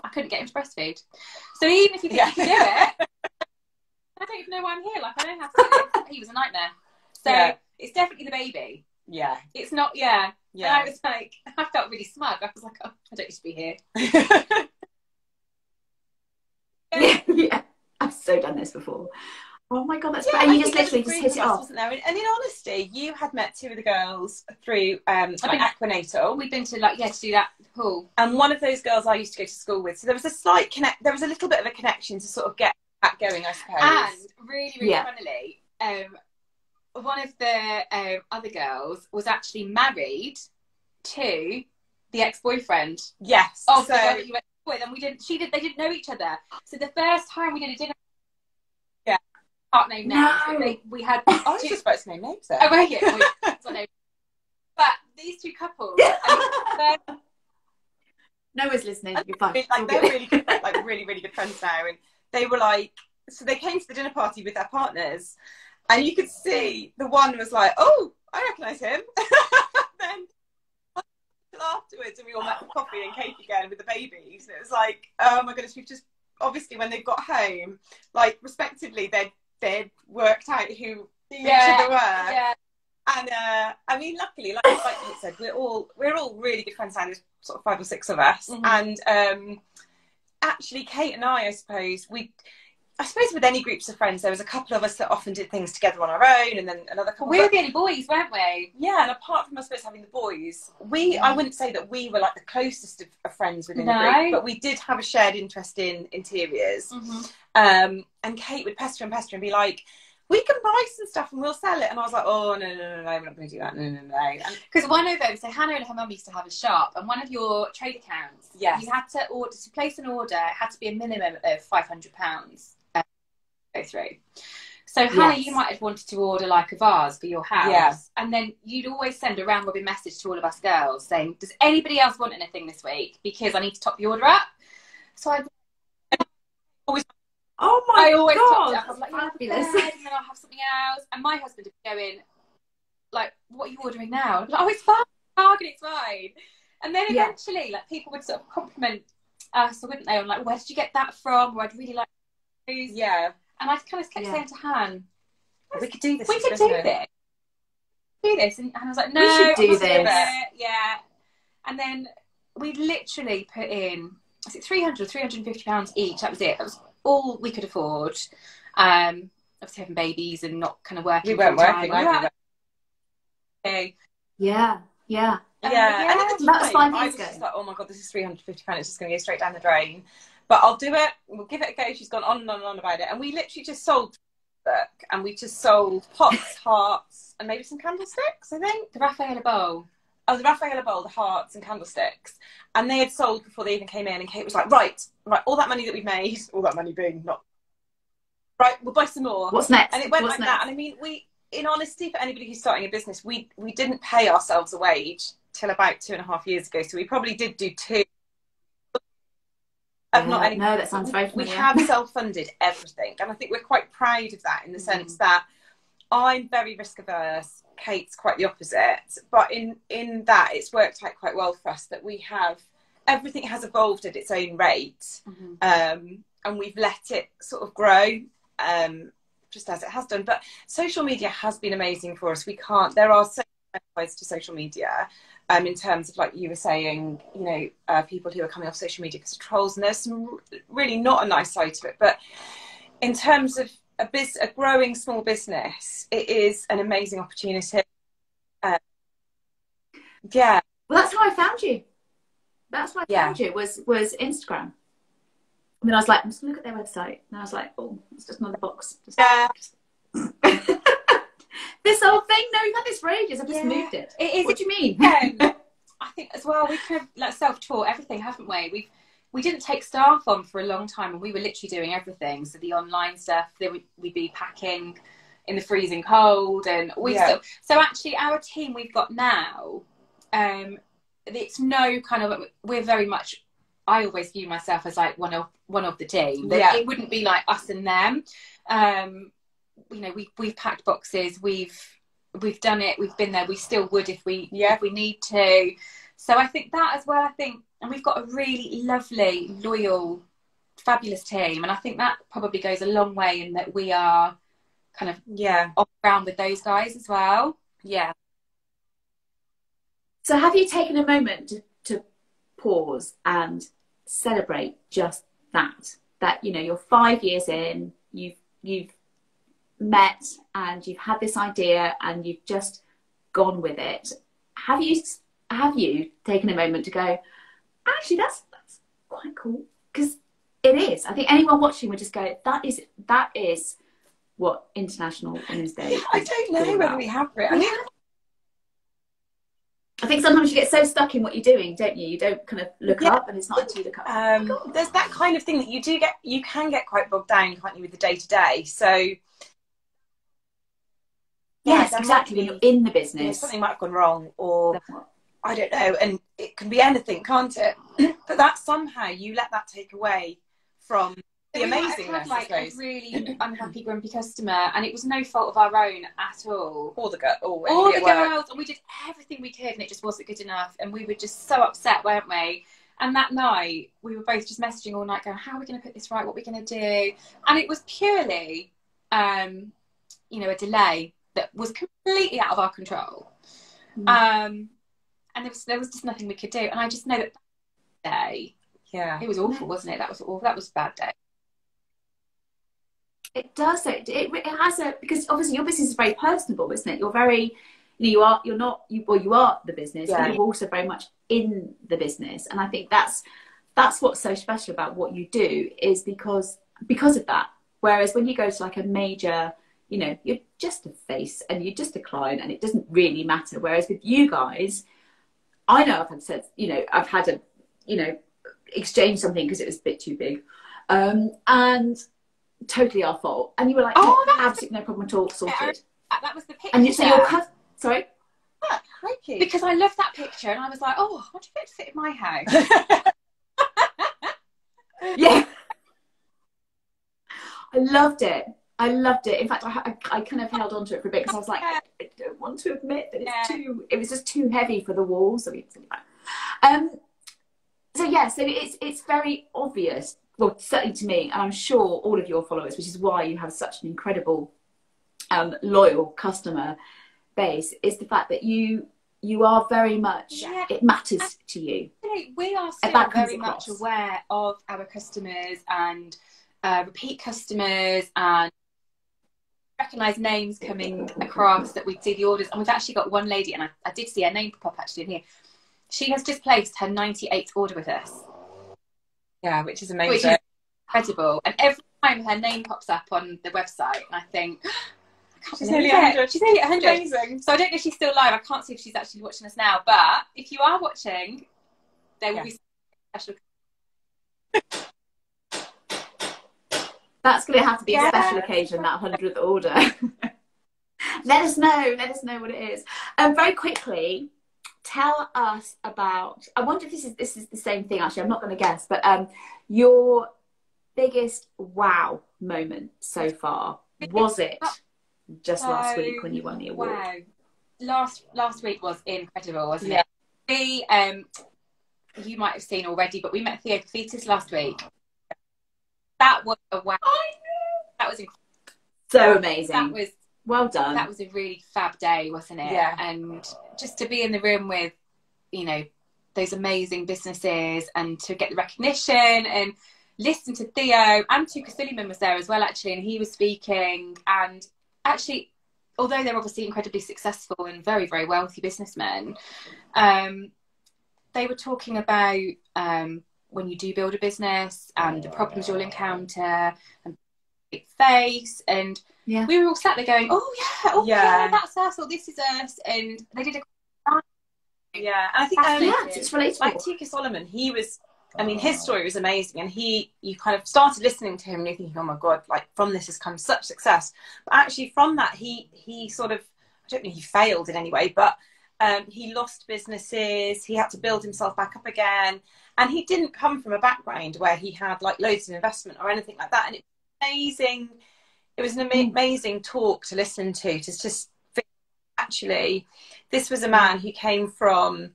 I couldn't get him to breastfeed. So even if you think you can do it, I don't even know why I'm here. Like, I don't have to. He was a nightmare. So it's definitely the baby. Yeah. It's not, Yeah. And I was like, I felt really smug. I was like, oh, I don't need to be here. Yeah. I've so done this before. Oh my God, that's great. And you just literally just hit it off. Wasn't there? And in honesty, you had met two of the girls through Aquanatal. We've been to to do that pool. And one of those girls I used to go to school with. So there was a slight there was a little bit of a connection to sort of get that going, I suppose. And really, really funnily, one of the other girls was actually married to the ex-boyfriend. Yes. Of the girl that you went with, and they didn't know each other. So the first time we did a dinner, can't name names. We had. I was just about to name names there. Oh, right, yeah. But these two couples. No one's listening. You're fine. Like, they're really good, like really, really good friends now, and they were like, so they came to the dinner party with their partners. And you could see the one was like, oh, I recognise him. Then afterwards, and we all met for coffee and cake again with the babies. And it was like, oh my goodness, we've just, obviously when they got home, like respectively, they'd worked out who each other were. Yeah. And I mean, luckily, like you said, we're all really good friends now. There's sort of 5 or 6 of us. Mm-hmm. And actually, Kate and I suppose with any groups of friends, there was a couple of us that often did things together on our own, and then another couple. We were the only boys, weren't we? Yeah, and apart from, I suppose, having the boys, I wouldn't say that we were like the closest of friends within the group, but we did have a shared interest in interiors. Mm-hmm. And Kate would pester and be like, we can buy some stuff and we'll sell it. And I was like, oh, no, we're not going to do that. No. Because one of them, so Hannah and her mum used to have a shop, and one of your trade accounts, you had to place an order, it had to be a minimum of £500. Go through. So Hannah, you might have wanted to order like a vase for your house, and then you'd always send a round robin message to all of us girls saying, does anybody else want anything this week, because I need to top the order up. So I always God, I was like, fabulous. And then I'll have something else, and my husband would go in like, what are you ordering now? Like, oh, it's fine, bargain, it's fine. And then eventually like people would sort of compliment us, wouldn't they, on like, where did you get that from, or I'd really like those. And I kind of kept saying to Han, we could do this. We could do this. And I was like, no, we should do this. Yeah. And then we literally put in, was it £300 or £350 each? That was it. That was all we could afford. And obviously having babies and not kind of working. We weren't working. Yeah. Yeah. And at the time, I was just like, oh my God, this is £350. It's just going to go straight down the drain. But I'll do it. We'll give it a go. She's gone on and on and on about it. And we literally just sold book, and we just sold pots, hearts, and maybe some candlesticks, I think. The Raffaella bowl. Oh, the Raffaella bowl, the hearts and candlesticks. And they had sold before they even came in. And Kate was like, right, all that money that we've made, all that money being not... Right, we'll buy some more. What's next? And it went like that. And I mean, in honesty, for anybody who's starting a business, we didn't pay ourselves a wage till about 2.5 years ago. So we probably did do 2. No, that sounds very familiar. We have self-funded everything, and I think we're quite proud of that in the sense that I'm very risk averse. Kate's quite the opposite, but in that it's worked out quite well for us that we have everything has evolved at its own rate, and we've let it sort of grow just as it has done. But social media has been amazing for us. There are so many sides to social media. In terms of, like you were saying, you know, people who are coming off social media because of trolls, and there's some really not a nice side to it. But in terms of a growing small business, it is an amazing opportunity. Yeah. Well, that's how I found you. That's how I found you was Instagram. I mean, I was like, I'm just gonna look at their website, and I was like, oh, it's just another box. This whole thing, no, we've had this for ages. I've just moved it. It is. What do you mean? I think as well, we kind of like self-taught everything, haven't we? We didn't take staff on for a long time, and we were literally doing everything. So the online stuff, we'd be packing in the freezing cold, and so actually our team we've got now, it's no kind of, we're very much, I always view myself as like one of the team. It wouldn't be like us and them. You know, we've packed boxes, we've done it, we've been there, we still would if we need to. So I think that as well, and we've got a really lovely, loyal, fabulous team, and I think that probably goes a long way in that we are kind of off ground with those guys as well. Yeah. So have you taken a moment to pause and celebrate just that, you know, you're 5 years in, you've met and you've had this idea and you've just gone with it. Have you taken a moment to go, actually that's quite cool? Because it is. I think anyone watching would just go, that is what International Women's Day is. I don't know whether we have it. I think sometimes you get so stuck in what you're doing, don't you? You don't kind of look up, and it's not until you look up. There's that kind of thing that you can get quite bogged down, can't you, with the day-to-day? So yes, exactly. When you're in the business, you know, something might have gone wrong, or I don't know, and it can be anything, can't it? But that somehow you let that take away from the amazingness. Had like a really unhappy, grumpy customer, and it was no fault of our own at all. All the girls, and we did everything we could, and it just wasn't good enough, and we were just so upset, weren't we? And that night, we were both just messaging all night, going, "How are we going to put this right? What are we going to do?" And it was purely, you know, a delay that was completely out of our control. And there was just nothing we could do. And I just know that day, it was awful, wasn't it? That was awful. That was a bad day. It does. It has because obviously your business is very personable, isn't it? You're very, you know, you are the business, but you're also very much in the business. And I think that's what's so special about what you do, is because of that. Whereas when you go to like a major, you know, you're just a face and you're just a client, and it doesn't really matter. Whereas with you guys, I know I've had to, you know, exchange something because it was a bit too big, and totally our fault. And you were like, absolutely no problem at all, sorted. That was the picture. And so your sorry. Because I loved that picture, and I was like, oh, I wonder if it'd fit in my house. Yeah. I loved it. In fact, I kind of held on to it for a bit because I was like, I don't want to admit that it was just too heavy for the wall. So it's very obvious, well, certainly to me, and I'm sure all of your followers, which is why you have such an incredible loyal customer base, is the fact that you are very much, it matters to you. We are still very much aware of our customers and repeat customers, and recognise names coming across that we'd see the orders. And we've actually got one lady, and I did see her name pop up actually in here. She has just placed her 98th order with us. Yeah, which is amazing. Which is incredible. And every time her name pops up on the website, and I think, she's nearly 100. She's nearly 100. Amazing. So I don't know if she's still live. I can't see if she's actually watching us now. But if you are watching, there will be special. That's going to have to be a special occasion, that 100th order. Let us know what it is. Very quickly, tell us about, I wonder if this is the same thing, actually, I'm not going to guess, but your biggest wow moment so far. Was it just last week when you won the award? Wow. Last week was incredible, wasn't it? We, you might have seen already, but we met Theo Fetus last week. That was a wow. I know. That was incredible. So amazing. That was well done. That was a really fab day, wasn't it? Yeah. And just to be in the room with, you know, those amazing businesses and to get the recognition and listen to Theo, and Tuka Suleiman was there as well, actually, and he was speaking. And actually, although they're obviously incredibly successful and very, very wealthy businessmen, they were talking about when you do build a business and the problems you'll encounter and face, and we were all sat there going, oh yeah, that's us, or this is us, and they did a and I think it's relatable. like Tuka Solomon, he was, I mean, his story was amazing, and you kind of started listening to him and you're thinking, oh my god, like from this has come such success. But actually from that he sort of, I don't think he failed in any way, but he lost businesses, he had to build himself back up again, and he didn't come from a background where he had like loads of investment or anything like that. And it was amazing. It was an amazing talk to listen to just actually, this was a man who came from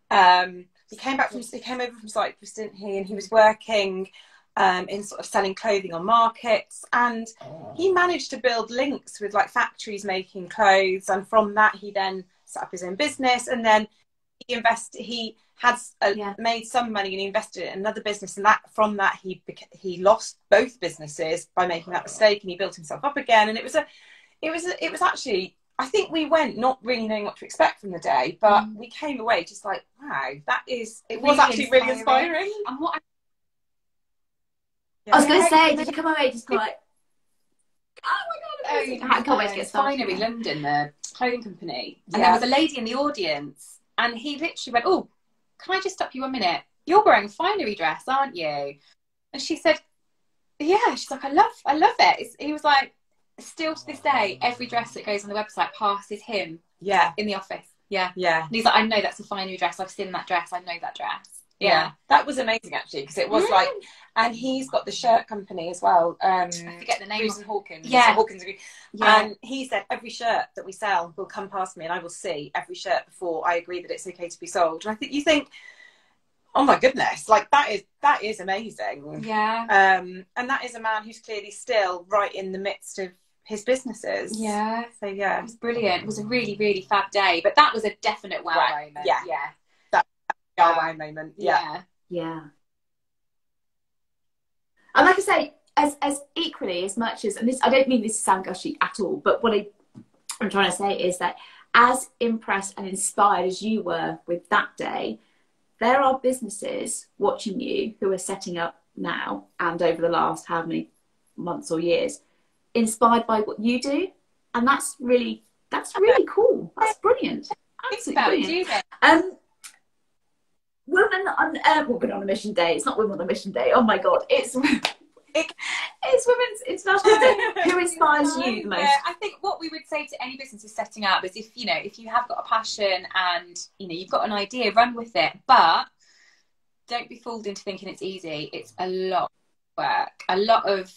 he came over from Cyprus, didn't he? And he was working in sort of selling clothing on markets, and he managed to build links with like factories making clothes, and from that he then set up his own business, and then he had made some money and he invested in another business, and that from that he lost both businesses by making that mistake, and he built himself up again. And it was actually, I think we went not really knowing what to expect from the day, but we came away just like, wow, it was actually really inspiring. And what I was going to say, did you come away just like, oh my god, I can't wait to get started. Finery London, the clothing company, and there was a lady in the audience, and he literally went, oh, can I just stop you 1 minute? You're wearing a finery dress, aren't you? And she said, yeah. She's like, I love it. He was like, still to this day, every dress that goes on the website passes him in the office. Yeah. And he's like, I know that's a finery dress. I've seen that dress. I know that dress. Yeah. That was amazing, actually, because it was like, and he's got the shirt company as well. I forget the name. Hawkins. Yeah. Hawkins. And he said, every shirt that we sell will come past me and I will see every shirt before I agree that it's okay to be sold. And I think you think, oh my goodness, like that is amazing. Yeah. And that is a man who's clearly still right in the midst of his businesses. Yeah. So yeah. It was brilliant. It was a really, really fab day. But that was a definite wow moment. Yeah. That wow moment. Yeah. And like I say, as equally as much as, and this, I don't mean this to sound gushy at all, but what I'm trying to say is that as impressed and inspired as you were with that day, there are businesses watching you who are setting up now and over the last how many months or years, inspired by what you do, and that's really cool. That's brilliant. Absolutely brilliant. Women on a Mission Day. It's not Women on a Mission Day. Oh my god, it's Women's International Day. Who inspires you the most? I think what we would say to any business is setting up is if you have got a passion and you've got an idea, run with it, but don't be fooled into thinking it's easy. It's a lot of work, a lot of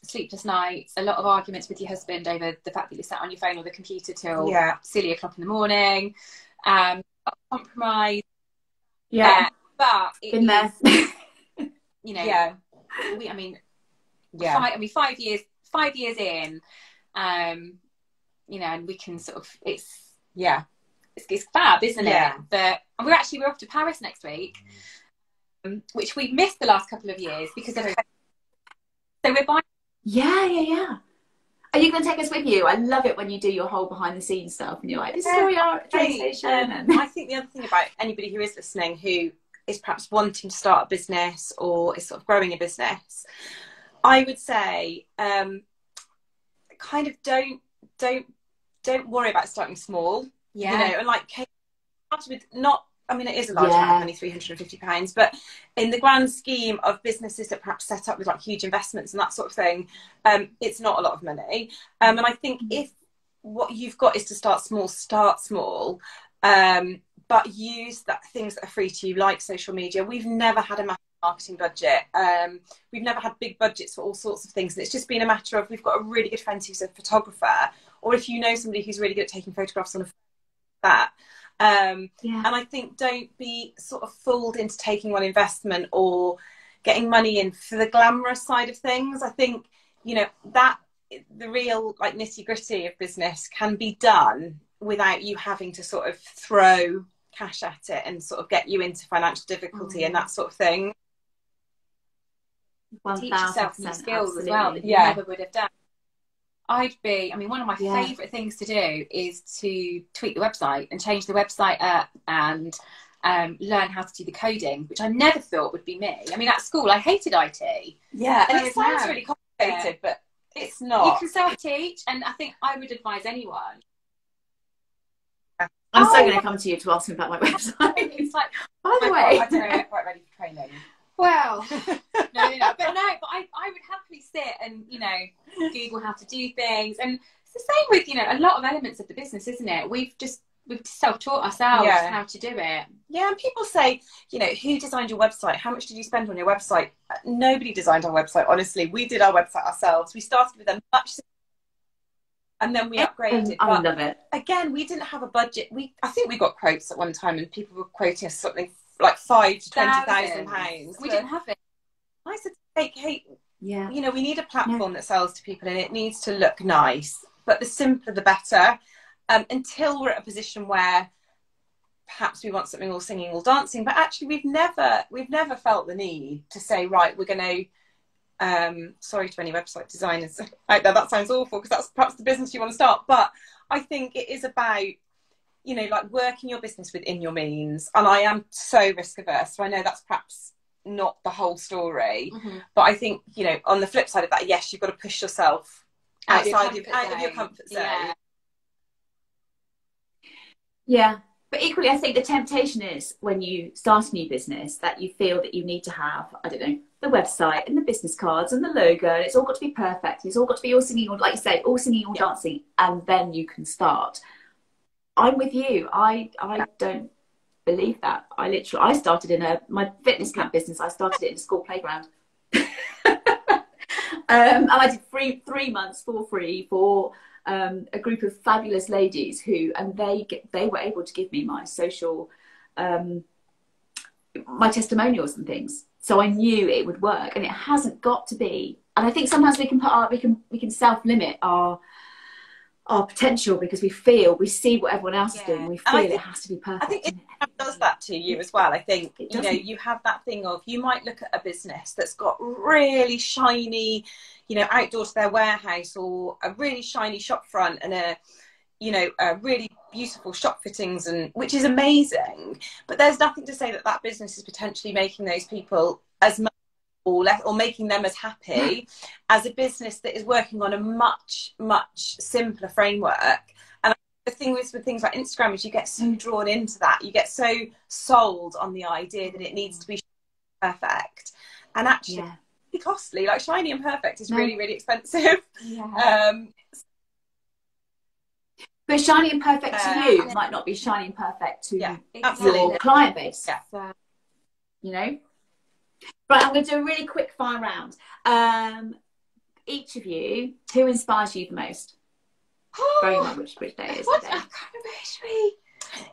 sleepless nights, a lot of arguments with your husband over the fact that you're sat on your phone or the computer till silly o'clock in the morning. Compromise. But been there. I mean 5 years in, and we can sort of, it's fab, isn't it? But and we're off to Paris next week, which we missed the last couple of years because of so we're buying. Are you going to take us with you? I love it when you do your whole behind the scenes stuff and you're like, this is where we are at the train station. And I think the other thing about anybody who is listening who is perhaps wanting to start a business or is sort of growing a business, I would say kind of don't worry about starting small. Yeah. You know, and like with not, I mean, it is a large amount of money, £350, but in the grand scheme of businesses that perhaps set up with like huge investments and that sort of thing, it's not a lot of money. And I think if what you've got is to start small, but use things that are free to you, like social media. We've never had a massive marketing budget. We've never had big budgets for all sorts of things. And it's just been a matter of, we've got a really good friend who's a photographer, or if you know somebody who's really good at taking photographs on that. And I think don't be sort of fooled into taking on investment or getting money in for the glamorous side of things. I think, you know, that the real like nitty gritty of business can be done without you having to sort of throw cash at it and sort of get you into financial difficulty and that sort of thing. Teach yourself new skills as well that you never would have done. I mean, one of my favourite things to do is to tweak the website and change the website up and learn how to do the coding, which I never thought would be me. I mean, at school, I hated IT. Yeah, and it sounds really complicated, but it's not. You can self-teach, and I think I would advise anyone. I'm so going to come to you to ask me about my website. It's like, by the way, I don't know, I'm quite ready for training. Well, no, but I would happily sit and, you know, Google how to do things. And it's the same with, you know, a lot of elements of the business, isn't it? We've self-taught ourselves how to do it. Yeah, and people say, you know, who designed your website? How much did you spend on your website? Nobody designed our website, honestly. We did our website ourselves. We started with a much simpler, and then we upgraded. I love it. Again, we didn't have a budget. I think we got quotes at one time, and people were quoting us something like £5,000 to £20,000. We didn't have it. I said, hey, you know, we need a platform that sells to people, and it needs to look nice, but the simpler the better. Until we're at a position where perhaps we want something all singing, all dancing, but actually we've never felt the need to say, right, we're going to, sorry to any website designers out there, that sounds awful because that's perhaps the business you want to start, but I think it is about, you know, like working your business within your means. And I am so risk averse, so I know that's perhaps not the whole story, but I think, you know, on the flip side of that, yes, you've got to push yourself outside of your comfort zone. Yeah, but equally, I think the temptation is when you start a new business that you feel that you need to have, I don't know, the website and the business cards and the logo, and it's all got to be perfect. It's all got to be all singing, or like you say, all singing, all dancing, and then you can start. I'm with you. I don't believe that. I started in my fitness camp business. I started it in a school playground. And I did 3 months for free for a group of fabulous ladies and they were able to give me my social, my testimonials and things. So I knew it would work, and it hasn't got to be. And I think sometimes we can self-limit our potential because we see what everyone else is doing. We feel it has to be perfect. I think it does that to you as well. I think, you know, you have that thing of, you might look at a business that's got really shiny, you know, outdoor to their warehouse, or a really shiny shop front and a really beautiful shop fittings, and which is amazing. But there's nothing to say that business is potentially making those people as much or making them as happy as a business that is working on a much, much simpler framework. And the thing with things like Instagram is you get so drawn into that. You get so sold on the idea that it needs to be perfect. And actually, it's costly. Like, shiny and perfect is really, really expensive. But shiny and perfect to you might not be shiny and perfect to your client base. You know? Right, I'm going to do a really quick fire round. Each of you, who inspires you the most? Very much which day is today.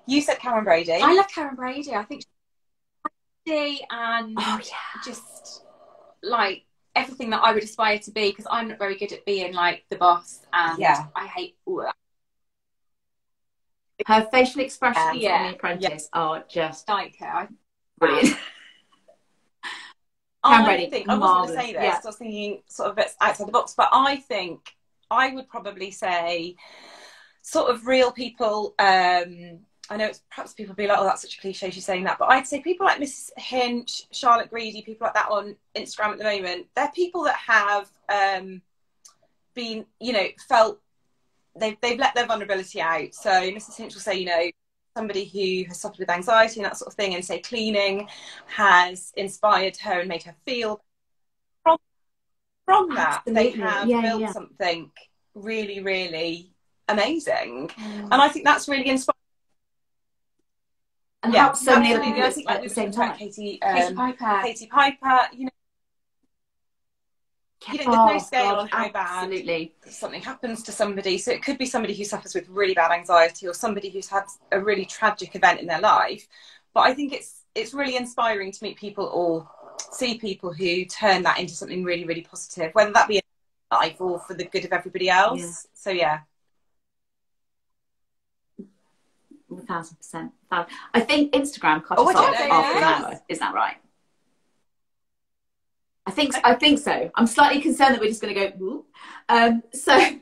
You said Karen Brady. I love Karen Brady. I think she's and just like everything that I would aspire to be, because I'm not very good at being like the boss, and I hate all that. Her facial expressions on The Apprentice are just like her. Brilliant. I wasn't going to say this. I was thinking sort of bits outside the box, but I think I would probably say sort of real people. I know it's perhaps people be like, oh, that's such a cliche, she's saying that, but I'd say people like Mrs. Hinch, Charlotte Greedy, people like that on Instagram at the moment, they're people that have been, you know, felt they've let their vulnerability out. So Mrs. Hinch will say, you know, somebody who has suffered with anxiety and that sort of thing, and say cleaning has inspired her and made her feel from that. Absolutely. They have built something really, really amazing. And I think that's really inspiring. And help so many other people I think, like, at the same time. Katie Piper, you know, there's no scale on how bad something happens to somebody. So it could be somebody who suffers with really bad anxiety, or somebody who's had a really tragic event in their life. But I think it's really inspiring to meet people or see people who turn that into something really, really positive, whether that be in life or for the good of everybody else. Yeah. So yeah. 1,000%. I think Instagram cut us off after an hour. Is that right? I think so. I'm slightly concerned that we're just going to go. So I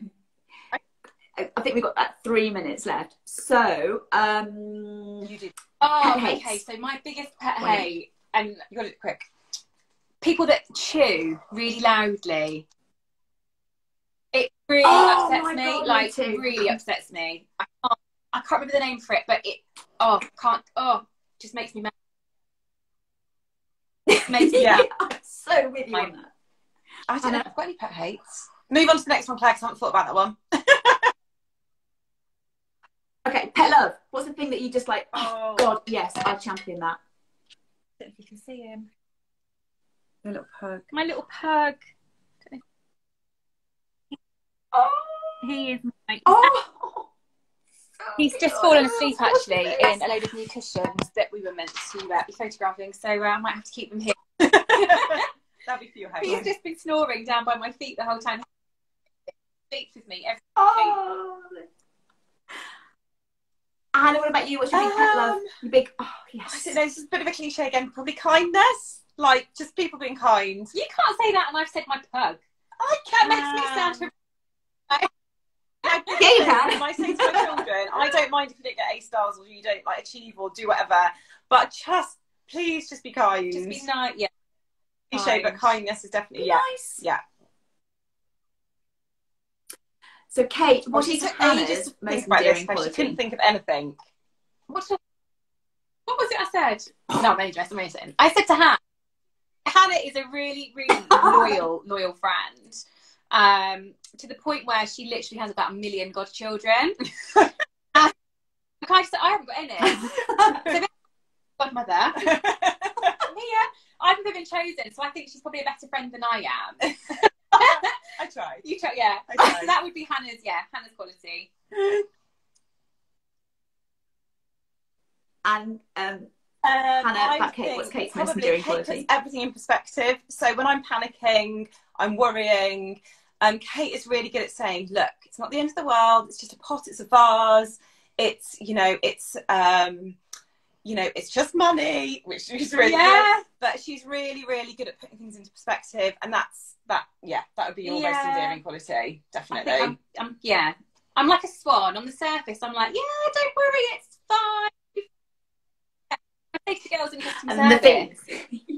think we've got that 3 minutes left. So you do. Oh, okay. So my biggest pet hate, and you got it quick. People that chew really loudly. It really upsets me. God, like, it really upsets me. I can't remember the name for it, but it just makes me mad. Makes me I'm so with you on that. I don't know if I've got any pet hates. Move on to the next one, Claire, because I haven't thought about that one. Okay, pet love. What's the thing that you just like, oh God, yes, I champion that. I don't know if you can see him. My little pug. My little pug. Oh, he is my... Oh! He's just fallen asleep, actually, in a load of new cushions that we were meant to be photographing, so I might have to keep them here. That'd be for your house. He's just been snoring down by my feet the whole time. He sleeps with me every day. Anna, what about you? What's your big pet love? Your big, yes. I don't know, this is a bit of a cliche again, probably kindness. Like, just people being kind. You can't say that, and I've said my pug. That makes me sound... Yeah, you can. When I say to my children, I don't mind if you don't get A stars or you don't like achieve or do whatever, but please just be kind. Just be nice, yeah. Cliche, but kindness is definitely nice. Yeah. So, Kate, what is Hannah's most endearing quality? She couldn't think of anything. What was it I said? No, amazing. I said to Hannah is a really, really loyal friend. To the point where she literally has about 1 million godchildren. I haven't got any. So godmother. I haven't been chosen, so I think she's probably a better friend than I am. I tried. You tried, yeah. I tried. So that would be Hannah's quality. And Hannah, about Kate, what's Kate's most endearing quality? Kate puts everything in perspective. So when I'm panicking, I'm worrying. Kate is really good at saying, look, it's not the end of the world. It's just a pot. It's a vase. It's, it's just money, which she's really good. But she's really, really good at putting things into perspective. And that would be your most endearing quality. Definitely. I'm like a swan on the surface. I'm like, yeah, don't worry. It's fine. I say to girls in customer service,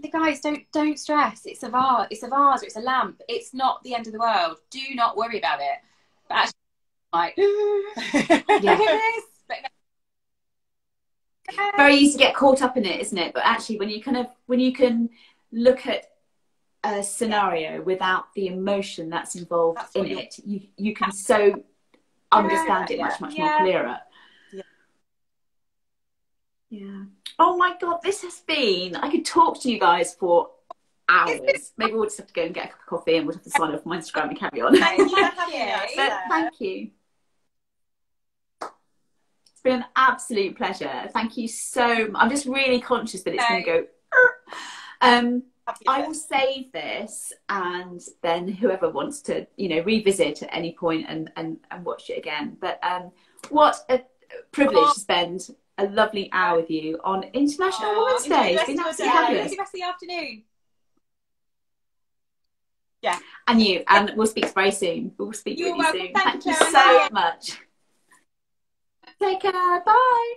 the guys, don't stress. It's a vase. It's a vase. Or it's a lamp. It's not the end of the world. Do not worry about it. But actually, like, look at this. Very easy to get caught up in it, isn't it? But actually, when you can look at a scenario without the emotion that's involved in it, you can so understand it much more clearer. Yeah. Oh my God, this has been... I could talk to you guys for hours. Maybe we'll just have to go and get a cup of coffee and we'll have to sign off my Instagram and carry on. Thank you. Thank you. It's been an absolute pleasure. Thank you so much. I'm just really conscious that it's going to go... I will save this, and then whoever wants to, revisit at any point and watch it again. But what a privilege to spend a lovely hour with you on International Women's Day. It's been absolutely fabulous. Enjoy the rest of the afternoon. Yeah. And you. And we'll speak very soon. We'll speak You're really welcome. soon. Thank Thank you you, so much. Take care. Bye.